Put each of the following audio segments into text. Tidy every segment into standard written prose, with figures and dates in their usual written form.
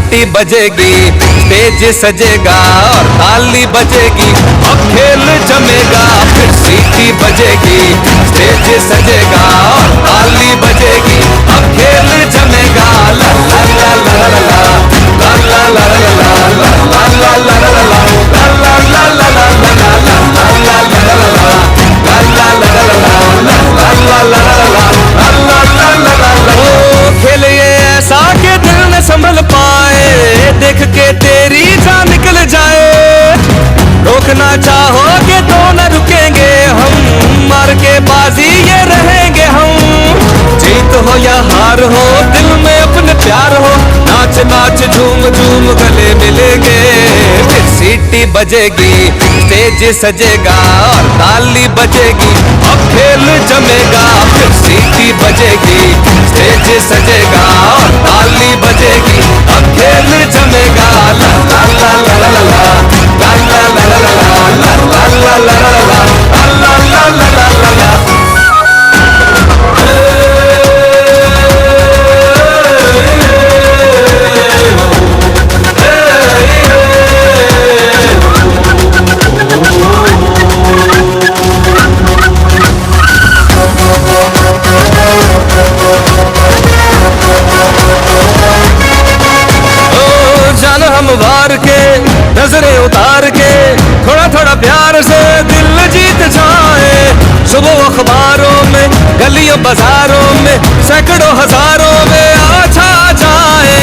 सीटी बजेगी, स्टेज सजेगा और ताली बजेगी, अब खेल जमेगा। फिर सीटी बजेगी, स्टेज सजेगा और ताली बजेगी, अब खेल जमेगा। ला ला ला ला ला ला ला ला ला ला ला ला ला ला ला ला ला खेल ये ऐसा के दिल न संभल पाए, देख के तेरी जान निकल जाए। रोकना चाहोगे तो न रुकेंगे हम, मार के बाजी ये रहेंगे हम। जीत हो या हार हो, दिल में अपने प्यार हो, नाच नाच झूम झूम गले मिलेंगे। फिर सीटी बजेगी, स्टेज सजेगा और ताली बजेगी, अब खेल जमेगा। फिर सीटी बजेगी, स्टेज सजेगा और ताली बजेगी, अब खेल जमेगा। ला ला ला ला ला ला ला ला ला ला ला ला ला ला ला ला ला ला। वार के नजरें उतार के, थोड़ा थोड़ा प्यार से दिल जीत जाए। सुबह अखबारों में, गलियों बाजारों में, सैकड़ों हजारों में आ छा जाए।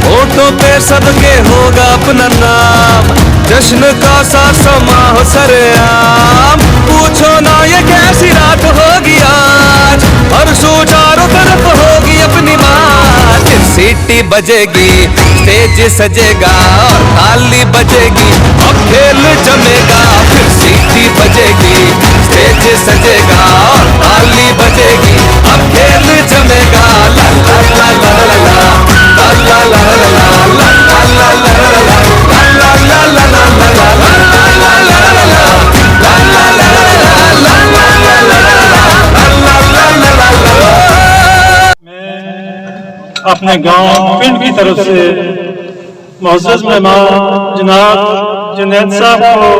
होठों पे सबके होगा अपना नाम, जश्न का सा समा हो सरेआम। पूछो ना ये कैसी रात होगी आज, परसों चारों तरफ होगी अपनी बात। फिर सीटी बजेगी, स्टेज सजेगा और ताली बजेगी, अब खेल जमेगा। फिर सीटी बजेगी, स्टेज सजेगा और ताली बजेगी, अब खेल जमेगा। ला ला ला ला ला ला ला ला ला ला ला ला ला अपने गांव पिंड की तरफ से मुअज़्ज़ज़ मेहमान जनाब जुनैद साहब को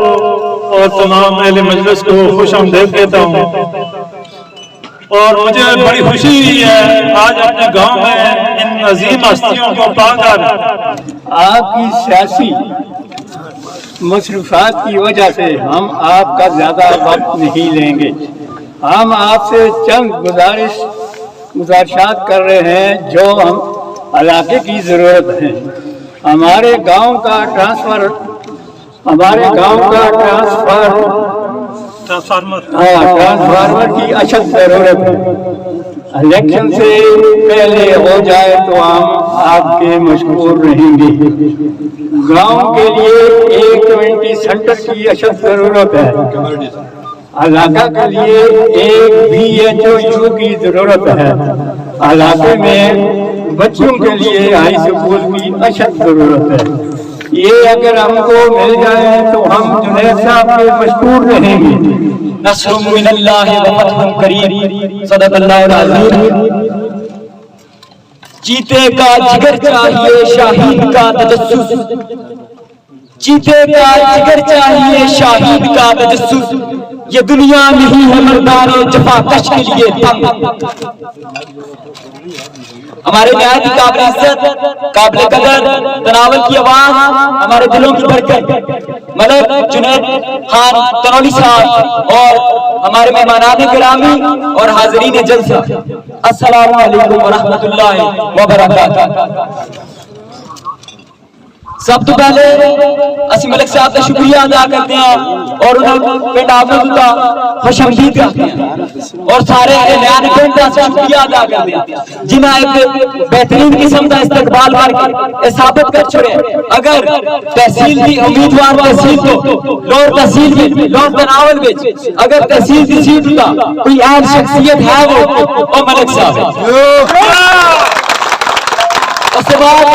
और तमाम अहले मजलिस को खुश आमदीद कहता हूँ। और मुझे बड़ी खुशी हुई है आज अपने गांव में इन अजीम हस्तियों को पाकर। आपकी सियासी मसरूफात की वजह से हम आपका ज्यादा वक्त नहीं लेंगे। हम आपसे चंद गुजारिशात कर रहे हैं जो हम इलाके की जरूरत है। हमारे गांव का ट्रांसफार्मर की अशद जरूरत है। इलेक्शन से पहले हो जाए तो हम आपके मशहूर रहेंगे। गांव के लिए एक कम्युनिटी सेंटर की अशद जरूरत है। इलाका के लिए एक VHO की जरूरत है। इलाके में बच्चों के लिए हाई स्कूल की अशद जरूरत है। ये अगर हमको मिल जाए तो हम जुनैद साहब के मशहूर रहेंगे। नस्रुम मिनल्लाहि व फतहुन करीम, सदक़ल्लाहुल अज़ीम। चीते का जिगर चाहिए शाहीद का तजस्सुस, चीते का जिगर चाहिए शाहीद का तजस्सुस। ये दुनिया नहीं है मर्दाने जफाकश के लिए तंग। हमारे न्याय काबिल इज्जत, काबिल कदर तनावल की आवाज, हमारे दिलों की धड़कन मलक जुनैद खान तनौली साहब और हमारे मेहमानान गिरामी और हाज़रीन जलसा, अस्सलामु अलैकुम व रहमतुल्लाहि व बरकातहू। सब तो पहले असि मलिक साहब का शुक्रिया अदा करते हैं और उन्हें पिंड आमद का खुशआमदीद करते हैं और सारे न्याय पिंड का शुक्रिया अदा करते हैं जिन्हें एक बेहतरीन किस्म का इस्तकबाल करके साबित कर छोड़े। अगर तहसील की उम्मीदवार तहसील को लोर तहसील में लोर तनावल में अगर तहसील की सीट का कोई अहम शख्सियत है वो मलिक साहब है। उसके बाद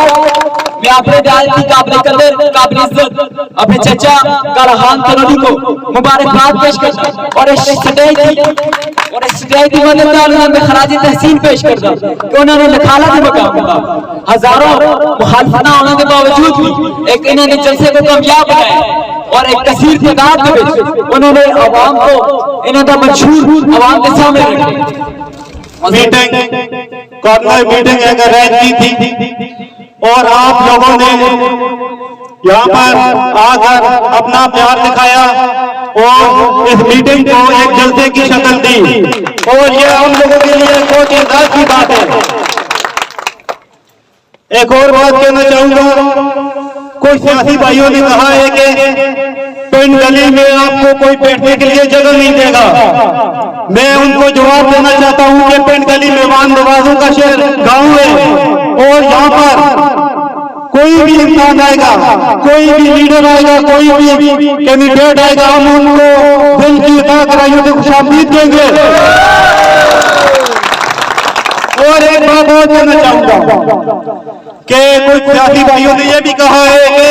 मैं अपने की काबिल कदर काबिल इज्जत अपने चचा कालाखान तनौली को मुबारकबाद पेश करता और इस स्टेज की और स्टेज की मदद नाल उन्होंने खराज तहसीन पेश कर दा कि उन्होंने लिखाला के मकाम पर हजारों मुखालफत होने के बावजूद भी एक इन्होंने जलसे को कामयाब बनाया और एक कसीर तादाद के विच उन्होंने आवाम को इन्हों का मंशूर आवाम के सामने रखे। मीटिंग कॉर्नर मीटिंग अरेंज की थी और आप लोगों ने यहाँ पर आकर अपना प्यार दिखाया और इस मीटिंग को एक जलसे की शक्ल दी और ये हम लोगों के लिए बहुत इज़्ज़त की बात है। एक और बात कहना चाहूंगा, कुछ सियासी भाइयों ने कहा है कि पिंड गली में आपको कोई बैठने के लिए जगह नहीं देगा। मैं उनको जवाब देना चाहता हूं कि पिंड गली मेहमान नवाजों का शहर गांव है और यहाँ पर कोई भी इंसान आएगा, कोई भी लीडर आएगा, कोई भी कैंडिडेट आएगा, हम उनको दिल की इताअत कराइयों से खुशामदीद देंगे। और एक बात और कहना चाहूंगा कि कुछ सियासी भाइयों ने यह भी कहा है कि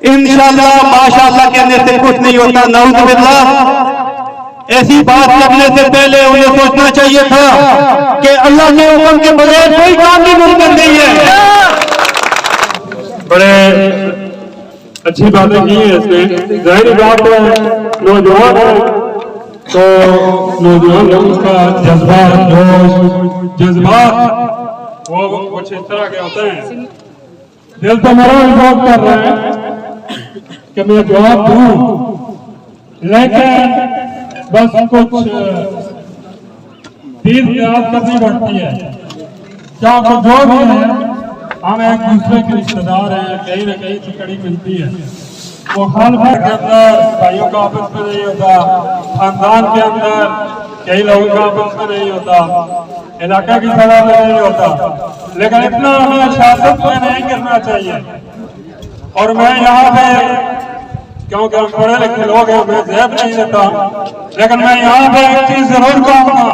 इंशाअल्लाह माशाअल्लाह कहने से कुछ नहीं होता, नाउज़ बिल्लाह। ऐसी बात करने से पहले उन्हें सोचना चाहिए था कि अल्लाह के हुक्म के बगैर कोई काम भी मुमकिन नहीं है। बड़े अच्छी बातें की है इसमें। जाहिर बात है नौजवान है तो नौजवान लोगों का जज्बा जोश जज्बात वो कुछ इस तरह के होते हैं। दिल तो मेरा विरोध कर रहा है कि मैं जवाब दूं, लेकिन बस कुछ तीर याद करनी पड़ती है। क्या जो भी है हम एक दूसरे के रिश्तेदार हैं, कहीं ना कहीं से कड़ी मिलती है। वो खानदान के अंदर भाइयों का आपस में नहीं होता, खानदान के अंदर कई लोगों का आपस में नहीं होता, इलाका की सभा में नहीं होता, लेकिन इतना हमें सियासत में नहीं करना चाहिए। और मैं यहाँ पे क्योंकि हम पढ़े लिखे लोग हैं, मैं ज़ेब नहीं देता, लेकिन मैं यहाँ पे एक चीज जरूर कहूँगा,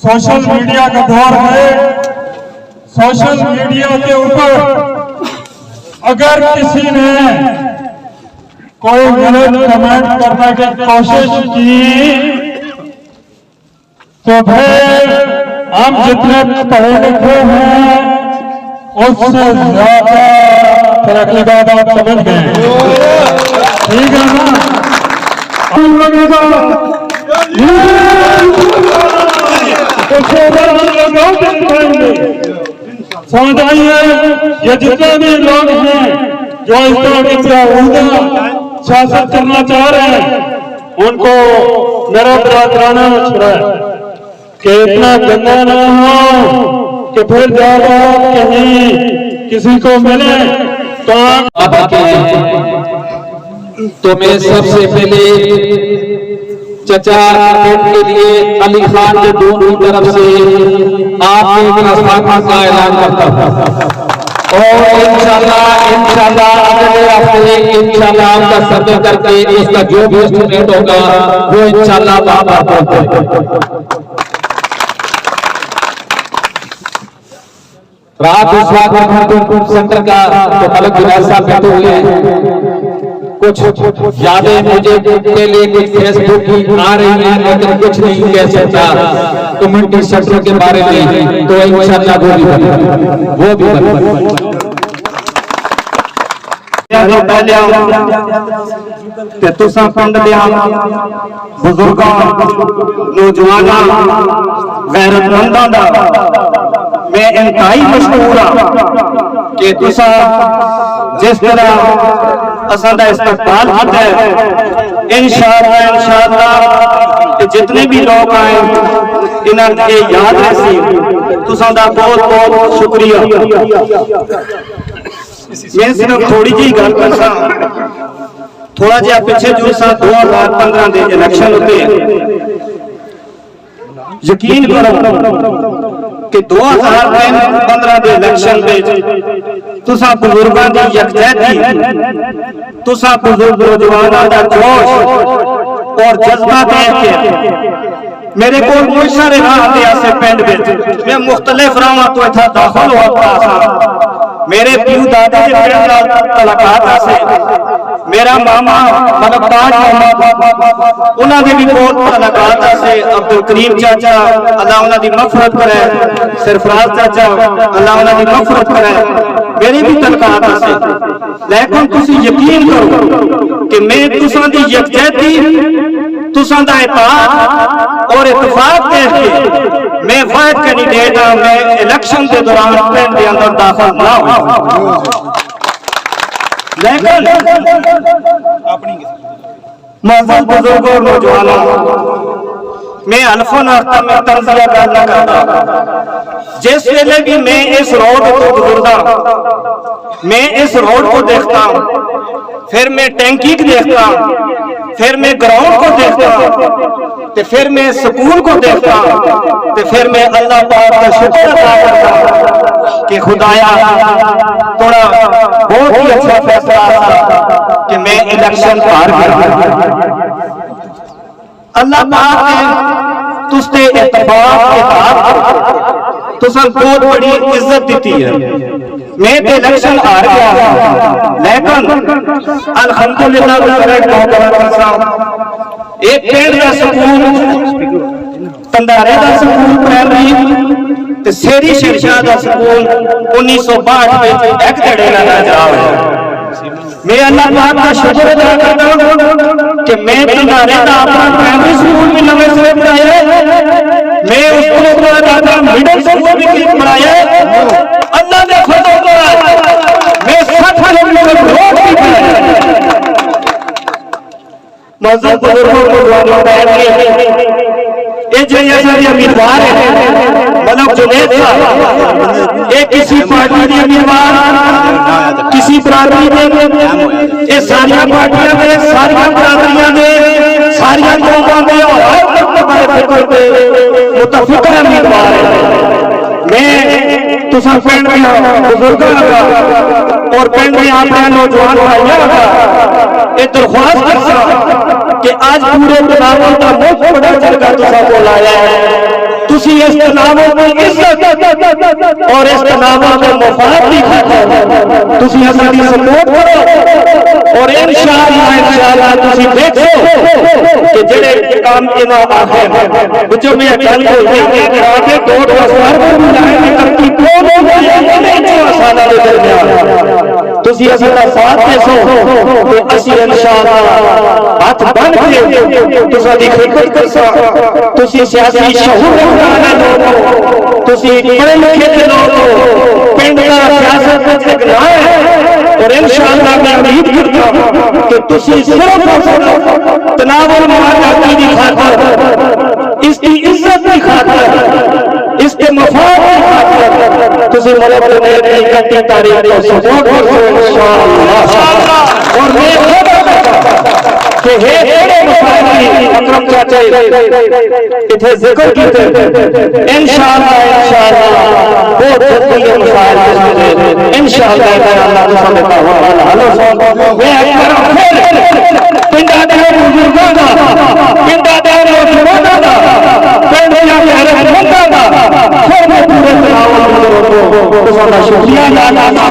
सोशल मीडिया का दौर है। सोशल मीडिया के ऊपर अगर किसी ने कोई गलत कमेंट करने की कोशिश की तो फिर हम जितने पढ़े लिखे हैं उससे ज्यादा तरक्की बात आप समझ गए, ठीक है ना? समझ आइए, ये जितने भी लोग हैं जो इस तरह की सियासत करना चाह रहे हैं, उनको मेरा बरादराना मशवरा है कि इतना गंदा ना हो कि फिर जब कहीं किसी को मिले तो मैं सबसे पहले चचा के लिए अली खान के दोनों की तरफ से आपके मुनाफा का ऐलान करता हूं और इंशाल्लाह अगले हफ्ते इंशाल्लाह आपका सर्वे करके उसका जो भी स्टूडेंट होगा वो इंशाल्लाह बाबा रात उस वक्त सेंटर का तो अलग जुनार साहब बैठे हुए हैं। कुछ यादें मुझे के लिए कुछ फेसबुक की आ रही है, लेकिन कुछ नहीं कह सकता कम्युनिटी सेक्टर के बारे में, तो इंशाल्लाह वो भी बने। ते तुसां पिंड दे बुजुर्गां नौजवानां गैरतमंदां दा मैं इंतहाई मशहूर हाँ कि तुसां जिस तरह असां दा इस्तकबाल किया है, इंशाअल्लाह जितने भी लोग आए इन्हां ये याद रखी। तुसां दा बहुत बहुत शुक्रिया। मैं सिर्फ थोड़ी जी गल करसा, थोड़ा जिहा पिछे जो 2015 के इलेक्शन होते यकीन करो कि 2015 के इलेक्शन में तुसा बुजुर्गों की यकजहती, तुसा बुजुर्ग नौजवानों का जोश और जज्बा देख के मेरे को बहुत सारे राह ऐसे पिंड में मैं मुख्तलिफ राहों तो इतना दाखिल हुआ, मेरे प्यू दादा के मुलाकात से मेरा मामा मलकताज मोहम्मद उन्होंने भी बहुत मुलाकात से अब्दुल करीम चाचा अल्लाह उन्होंने मगफरत करे, सरफराज चाचा अल्लाह उन्होंने मगफरत करे, मेरी भी तलकात से। लेकिन तुसी यकीन करो कि मैं तुसां दी यकजहती, तुसां दा इत्तेहाद और इत्तेफाक देख के मैं वाहिद कैंडिडेट हां, मैं इलेक्शन के दौरान पिंड के अंदर दाखिल ना हुआ। लेकिन मौजूद बुजुर्गों और नौजवानों, मैं अल्फन अर्था में तंजिया करना करता। जिस वेले भी मैं इस रोड को गुजरता, मैं इस रोड को देखता हूं, फिर मैं टैंकी को देखता हूं, फिर मैं ग्राउंड को देखता हूं, तो फिर मैं स्कूल को देखता हूं, तो फिर मैं अल्लाह पाक का शुक्र अदा करता हूं कि खुदाया थोड़ा बहुत ही अच्छा फैसला था कि मैं इलेक्शन हार गया। अल्लाह पाक ने तुझसे इत्तेफाक तुझे बहुत बड़ी इज्जत दी है। मैं तो इलेक्शन हार गया, लेकिन अल्हम्दुलिल्लाह एक पिंड का स्कूल, तंदारे का स्कूल प्राइमरी ते सेरी शिक्षा का स्कूल 1962 में एक धड़े लगा जाओ। मैं अल्लाह पाक का शुक्र अदा करता हूं कि मैं तंदारे का अपना प्राइमरी स्कूल भी नवे से पढ़ाया, मैं उसको दादा मिडिल स्कूल भी पढ़ाया। अल्लाह ने खुद मैं 60 किलोमीटर रोड भी पढ़ाया। मौजूद बुजुर्गों को दुआ बैठ के ये उम्मीदवार है मलक जुनैद साहब, ये किसी पार्टी के उम्मीदवार, किसी बरादरी के, ये सारिया पार्टियां ने, सारिया बरादरियां ने, सारिया कौमां ने और हर फिक्र के मुतफिक उम्मीदवार है। मैं तुसा पिंड में बुजुर्गों का और पिंड में अपने नौजवान भाइयों का ये दरख्वास्त करता कि आज पूरे तनावों का बहुत बड़ा झटका तुसा को लाया है। तुसी इस तनावों की इज्जत और इस तनावों के मुफाद की खातिर तुसी हमारी सपोर्ट करो और इंशाअल्लाह तुसी देखो कि जेड़े काम इना आखिर जो मैं गल बोलती है आगे दो सवार को बुलाए ने करती कौन है नहीं जो साला दे दरमियान तुसी असां साथ देसो कि असि इंशाअल्लाह हाथ बन के तुसा दी खिदमत करसा। तुसी सियासी शऊर रखने लोग, तुसी पढ़े लिखे के लोग, पिंड का सियासत में एक नाम है और इंशाअल्लाह मैं उम्मीद करता हूं कि तुसी सिर्फ तनावुल मुआफ़ाक़ी दी खातिर, इसकी इज्जत की खातिर, इसके मफाद की खातिर तुसी मलक जुनैद की 31 तारीख को सपोर्ट करो इंशाअल्लाह। और मैं कि हे तेरे मुसाफिर अकरम चाचा इथे जिक्र कीते इंशाअल्लाह बहुत जल्दी ये मुसाफिर इंशाअल्लाह अल्लाह तुसां दा हवाला मैं अकरम फिर पिंडा दे बुजुर्गां दा, पिंडा दे नौजवानां दा, पिंड दे मेरे बंदा दा फिर मैं पूरे तनाव तुसां दा शुक्रिया अदा करदा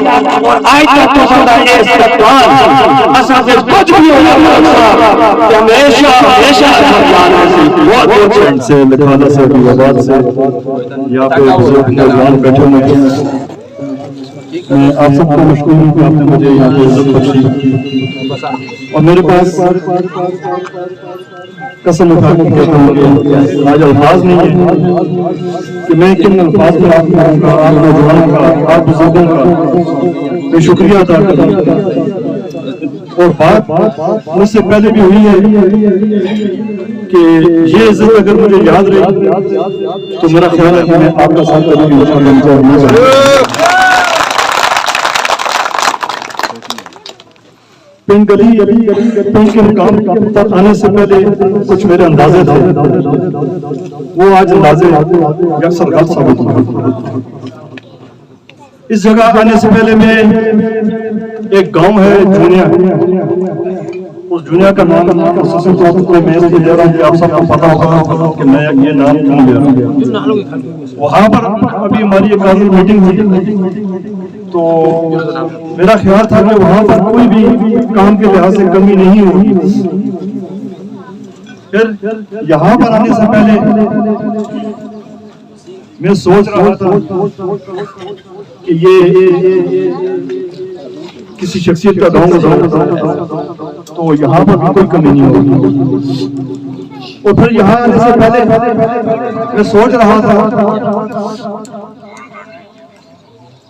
और आज तक तुसां दा इस्तेमाल असां से कुछ भी हो हमेशा हमेशा बहुत से लिखाना से आबाद से यहाँ पे बुजुर्ग नौजवान बैठे हुए हैं। मैं आप सबको मशकूर हूँ कि आपने मुझे यहाँ पे इज्जत बख्शी और मेरे पास कसम उठा के कहता हूँ कि आज अल्फाज नहीं है कि मैं किन अल्फाज में आप लोगों का, आप नौजवानों का, आप बुजुर्गों का मैं शुक्रिया अदा करूँ। और बात मुझसे पहले भी हुई है कि ये इज्जत अगर मुझे याद रही तो मेरा ख्याल है कि मैं आपका साथ करूंगी इंशाअल्लाह। पिंड गली पिंड के मुकाम पर आने से पहले कुछ मेरे अंदाजे थे, वो आज अंदाजे अक्सर गलत साबित हुए। इस जगह आने से पहले मैं एक गांव है जुनिया, उस दुनिया का नाम खसूसी तौर पर मैं इसलिए ले रहा हूँ कि आप सबको पता होगा कि मैं ये नाम क्यों ले रहा हूँ। वहाँ पर अभी हमारी एक आधी मीटिंग थी, तो मेरा ख्याल था कि वहाँ पर कोई भी काम के लिहाज से कमी नहीं होगी। फिर यहाँ पर आने से पहले मैं सोच रहा था कि ये किसी शख्सियत का गाँव तो यहाँ पर भी कोई कमी नहीं होगी। और फिर यहाँ आने से पहले मैं सोच रहा था,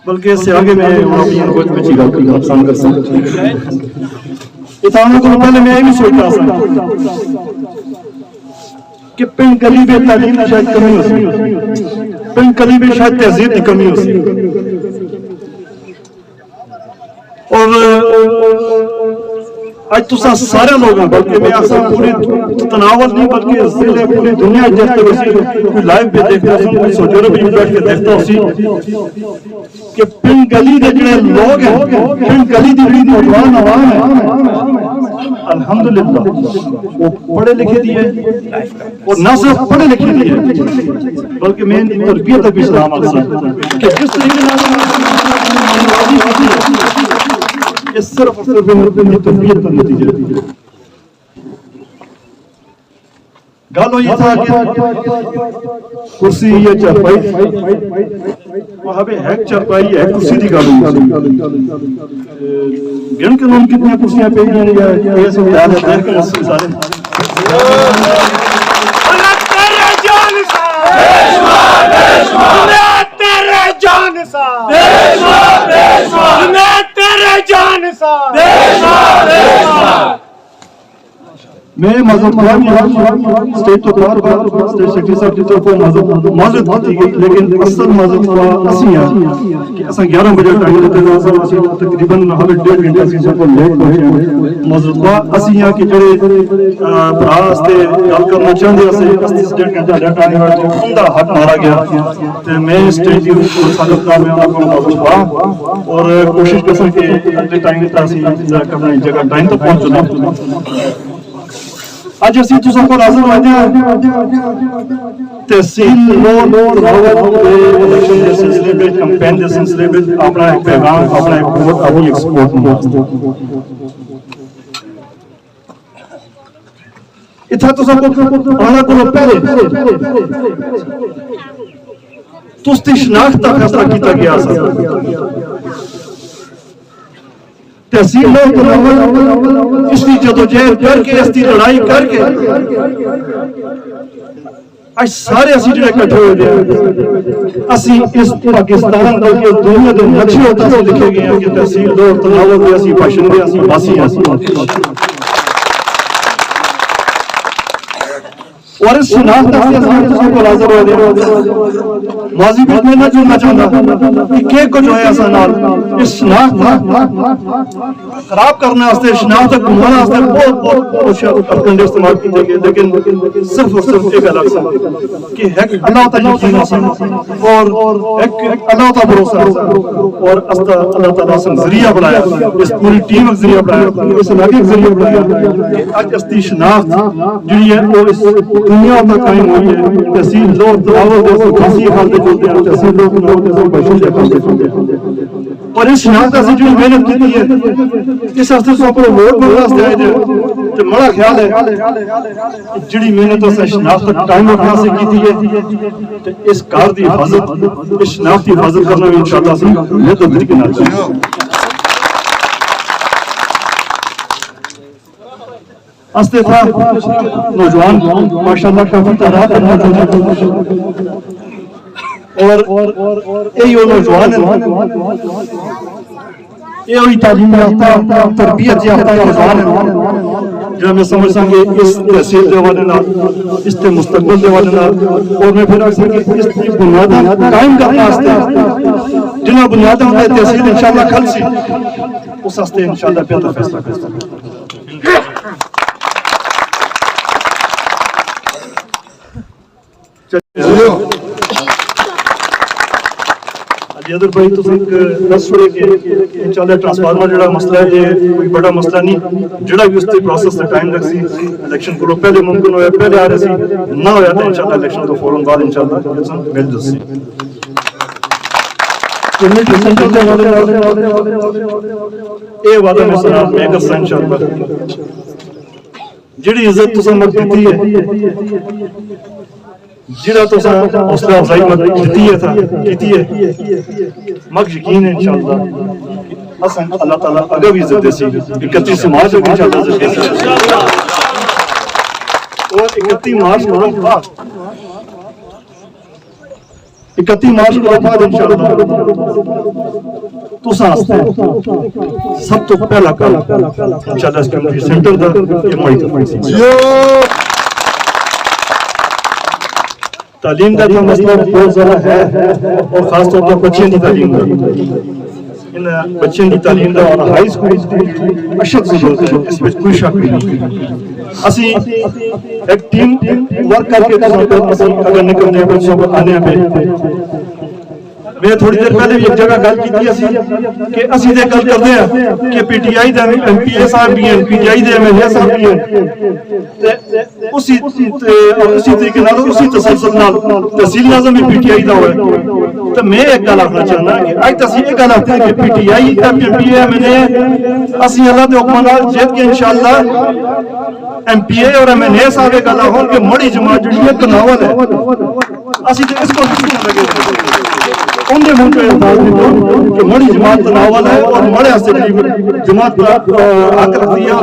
बल्कि इससे आगे मैं कुछ बची नुकसान कर सकता इतना को पहले मैं ये भी सोच रहा था कि पिंड गली में तालीम की शायद कमी हो सकती, पिंड गली में शायद तहजीब की कमी हो सकती। और आज तो सारे लोग हैं, बल्कि मैं अक्सर पूरी तनावत नहीं बल्कि जिले पूरी दुनिया देखते कोई लाइव भी देखता हूं, सोचो भी बैठ के देखता हूं कि पिंड गली के जो लोग हैं, पिंड गली की बड़ी नौजवान आवाम है, अल्हम्दुलिल्लाह वो पढ़े लिखे दिए और न सिर्फ पढ़े लिखे दिए बल्कि मैं तरबियत भी सलाम कि जिस तरीके ये सिर्फ तरबियत का नतीजा है। गालो ये था कि कुर्सी या चारपाई वहां पे है, चारपाई है कुर्सी की गालो गिन के लोग कितनी कुर्सियां पे ये सब याद है कि सारे तेरे जान सा तेरे जान सा मैं मज़हब स्टेट तो बार बार स्टेट सेक्रेटरी साहब की तरफ मज़हब दी गई, लेकिन असल मज़हब असी है कि असा 11 बजे टाइम देते हैं, असा तकरीबन हमें 1.5 घंटे असी सब लेट पहुंचे। मज़हब असी है कि जेडे भरा वास्ते गल करना चाहते असे 1.5 घंटा लेट आने वाले तो उनका हक मारा गया ते मैं स्टेट की सदर का मैं उनको मज़हब और कोशिश कर सके अगले टाइम तक असी अपनी जगह टाइम तक पहुंचना। आज असी तुसां कोल हाज़िर होए तहसील लोग इलेक्शन के सिलसिले में कैंपेन के सिलसिले में अपना एक पैगाम अपना एक वोट अभी एक्सपोर्ट इतना तुसां को आना को पहले तुस्ती शनाख्त का फैसला किया गया तहसील लोग इसकी जदोजहद करके इसकी लड़ाई करके आज सारे असी जो इकट्ठे हुए असी इस पाकिस्तान का जो दुनिया के नक्शे होते लिखे गए हैं कि तहसील लोग तनावत में असी भाषण में असी वासी और इस शनाख्त को लाजर हो माजी भी मैं ना जुड़ना चाहता कि के को जो है ऐसा नाल इस शनाख्त खराब करने वास्ते शनाख्त को घुमाने वास्ते बहुत अपने इस्तेमाल किए गए, लेकिन सिर्फ और सिर्फ एक अलग सा कि एक अल्लाह तआला यकीन और एक अल्लाह का भरोसा और अल्लाह तआला से जरिया बनाया, इस पूरी टीम का जरिया बनाया, इस इलाके का जरिया बनाया कि आज इसकी शनाख्त जो है वो इस दुनिया में कायम हुई है। तहसील लोग तनावत जैसे फांसी खाते चलते हैं, तहसील लोग जैसे बशर खाते चलते हैं और इस शनाख्त से जो मेहनत की है इस हफ्ते से अपने वोट में वास्ते आए थे तो बड़ा ख्याल है जिड़ी मेहनत से शनाख्त टाइम रखना से की है तो इस कार की हिफाजत इस शनाख्त की हिफाजत करना भी इंशाअल्लाह से मैं तो तरीके ना चाहिए अस्ते था नौजवान माशाल्लाह काफी तादाद में मौजूद और ये नौजवान ये वही तालीम याफ्ता तरबियत याफ्ता नौजवान है जो मैं समझ सके इस तहसील के हवाले नाल इस ते मुस्तकबिल के हवाले नाल और मैं फिर अक्सर कि इस बुनियादां कायम करने वास्ते जिन्हां बुनियादां ते तहसील इंशाअल्लाह कल से उस वास्ते इंशाअल्लाह बेहतर फैसला कर सके। जुनेदर भाई तुम एक दस छोड़े कि इंशाल्लाह ट्रांसफार्मर जड़ा मसला है ये कोई बड़ा मसला नहीं जड़ा भी उसके प्रोसेस से टाइम लग सी इलेक्शन को पहले मुमकिन होया पहले आ रहे सी ना होया तो इंशाल्लाह इलेक्शन तो फौरन बाद इंशाल्लाह मिल जसी ये वादा में सलाम मैं कर इंशाल्लाह जिहड़ी इज्जत तुसां मत दी है जिहड़ा तुसां हौसला अफजाई मत दी है था कीती है मग यकीन है इंशाल्लाह असन अल्लाह ताला अगे भी इज्जत देसी 31 मार्च को इंशाल्लाह और 31 मार्च को बाद 31 मार्च को बाद इंशाल्लाह तुसां सब तो पहला काम इंशाल्लाह इस कम्युनिटी सेंटर दा ये मई तालीम का तो मसला बहुत ज्यादा है और खास तौर पर बच्चों की तालीम का इन बच्चों की तालीम का और हाई स्कूल अशद जरूरत है इसमें कोई शक नहीं असी एक टीम वर्क करके अगर निकलने बच्चों को आने पे मैं थोड़ी देर पहले भी एक जगह गल की कि असी ते गल करते हैं कि पीटीआई दे एमपीए साहब भी हैं पीटीआई दे एमएलए साहब भी हैं ते उसी तरीके नाल उसी तसलसल नाल तहसील आज़म भी पीटीआई दा होए तो मैं एक गल आखना चाहना कि आज तसी एक गल आखते हैं कि पीटीआई दा एमपीए एमएलए असी अल्लाह दे हुक्म नाल जीत के इंशाअल्लाह एमपीए और एमएलए साहब एक गल होन कि मड़ी जमात जिहड़ी है तनावल है असी ते इसको लगे उनके मुंह पे कि मड़ी जमात तनावल है और मड़े से जमात हक रखती है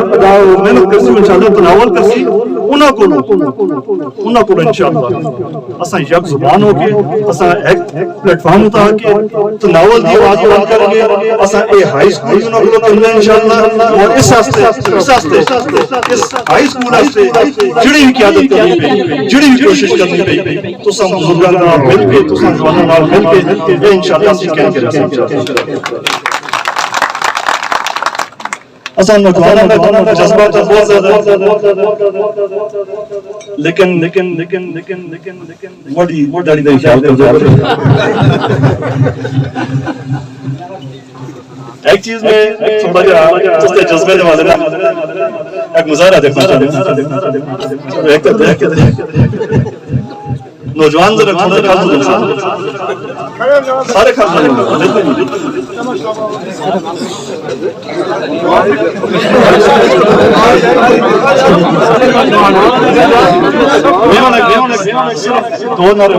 मेहनत करसी इंशाल्लाह तनावल करसी उन्हां को इंशाल्लाह असा यक जुबान होके असा एक प्लेटफॉर्म उठा के तनावल की आवाज बुलंद करेंगे असा ए हाई स्कूल उन्हां को करना इंशाल्लाह और इस हाई स्कूल वास्ते जिहड़ी भी क़यादत करनी पे जिहड़ी भी कोशिश करनी पे तुसां बुजुर्गां नाल मिल के तुसां जवानां नाल मिल के इंशाल्लाह सी कह के असल नौजवानों का जज्बा तो बहुत ज्यादा लेकिन बड़ी दाढ़ी का ख्याल कर एक चीज में थोड़ा जज्बे जज्बे वाले एक मुजाहरा देखना चाहते हैं नौजवान जरा थोड़ा सारे खास दो नारे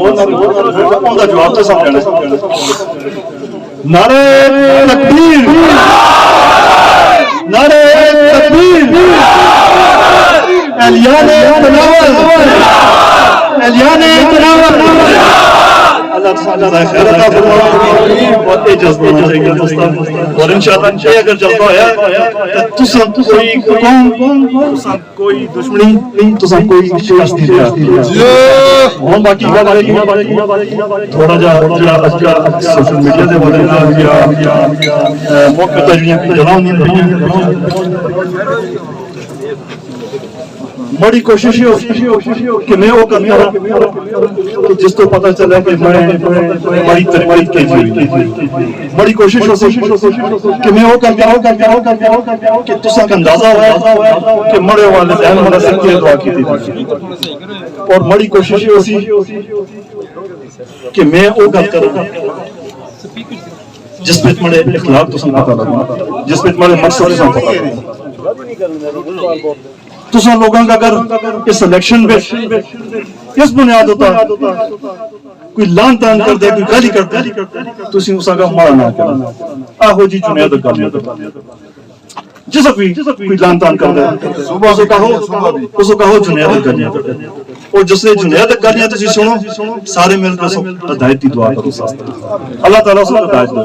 जवाब तो सब देना नारे तकबीर नारे तकबीर एलियाने तनावल एलियाने तनावल अल्लाह ताला खैर अता फरमाए और ये जज्बा रहेगा दोस्तों और इंशाअल्लाह ये अगर जज्बा है तो कोई कौम कोई दुश्मनी नहीं तुसा कोई शिकस्त नहीं दिया और बाकी थोड़ा जा सोशल मीडिया दे बारे में या मौके तजरियां जनाब नहीं बड़ी कोशिश कि मैं वो करता रहा कि जिसको पता चला कि मैं बड़ी तरक्की की बड़ी कोशिश कि मैं वो करता हूं कि तुसा का अंदाजा हुआ कि मरे वाले दैन मरा सकती है दुआ की थी और बड़ी कोशिश कि मैं वो करता रहा जिस पे तुम्हारे इखलाक तुसा पता लगा जिस पे तुम्हारे मकसद तुसा पता लगा तुसा लोगों का अगर इस इलेक्शन में इस बुनियाद होता कोई लान तान कर दे कोई गाली कर दे तुसी उसका माड़ा ना करो आहो जी जुनेद कर जिस कोई लान तान कर दे सुबह से कहो जुनेद कर और जिसने जुनेद करनी तुसी सुनो सारे मिलकर हिदायत की दुआ करो अल्लाह ताला उस हिदायत दे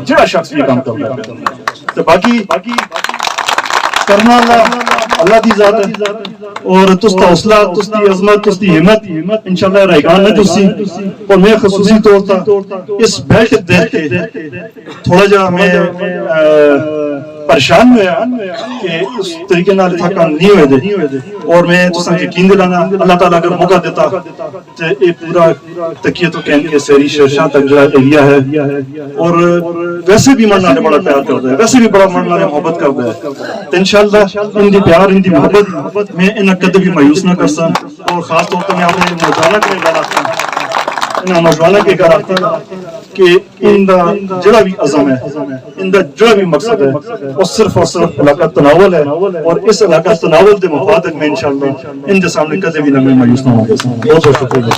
जेड़ा शख्स ये काम कर रहा है तो बाकी करना अल्लाह की जात है और तुस्ता हौसला तुस्ती अजमत तुस्ती हिम्मत इंशाल्लाह रायगान है तुसी और मैं खसूसी तौर पर इस बैठ देख के थोड़ा जा मैं परेशान हुआ कि उस तरीके नाल था काम नहीं हुए दे और मैं तुसा यकीन दिलाना अल्लाह ताला अगर मौका देता तो ये पूरा तकिए तो कहन के शहरी शेरशाह तक जो एरिया है और वैसे भी मरना बड़ा प्यार करता है, वैसे भी बड़ा मरना मोहब्बत करता है। तो इंशाल्लाह इनकी प्यार इनकी मोहब्बत में इन कद भी मायूस ना कर सा और खास तौर पर मैं अपने नौजवानों के लिए आता इन नौजवानों के घर आता कि इनका जड़ा भी अज़म है, इनका जड़ा भी मकसद है वो सिर्फ और सिर्फ इलाका तनावल है और इस इलाका तनावल के मुफादक में इंशाअल्लाह इनके सामने कदे भी ना मैं मायूस ना होगा। बहुत बहुत शुक्रिया।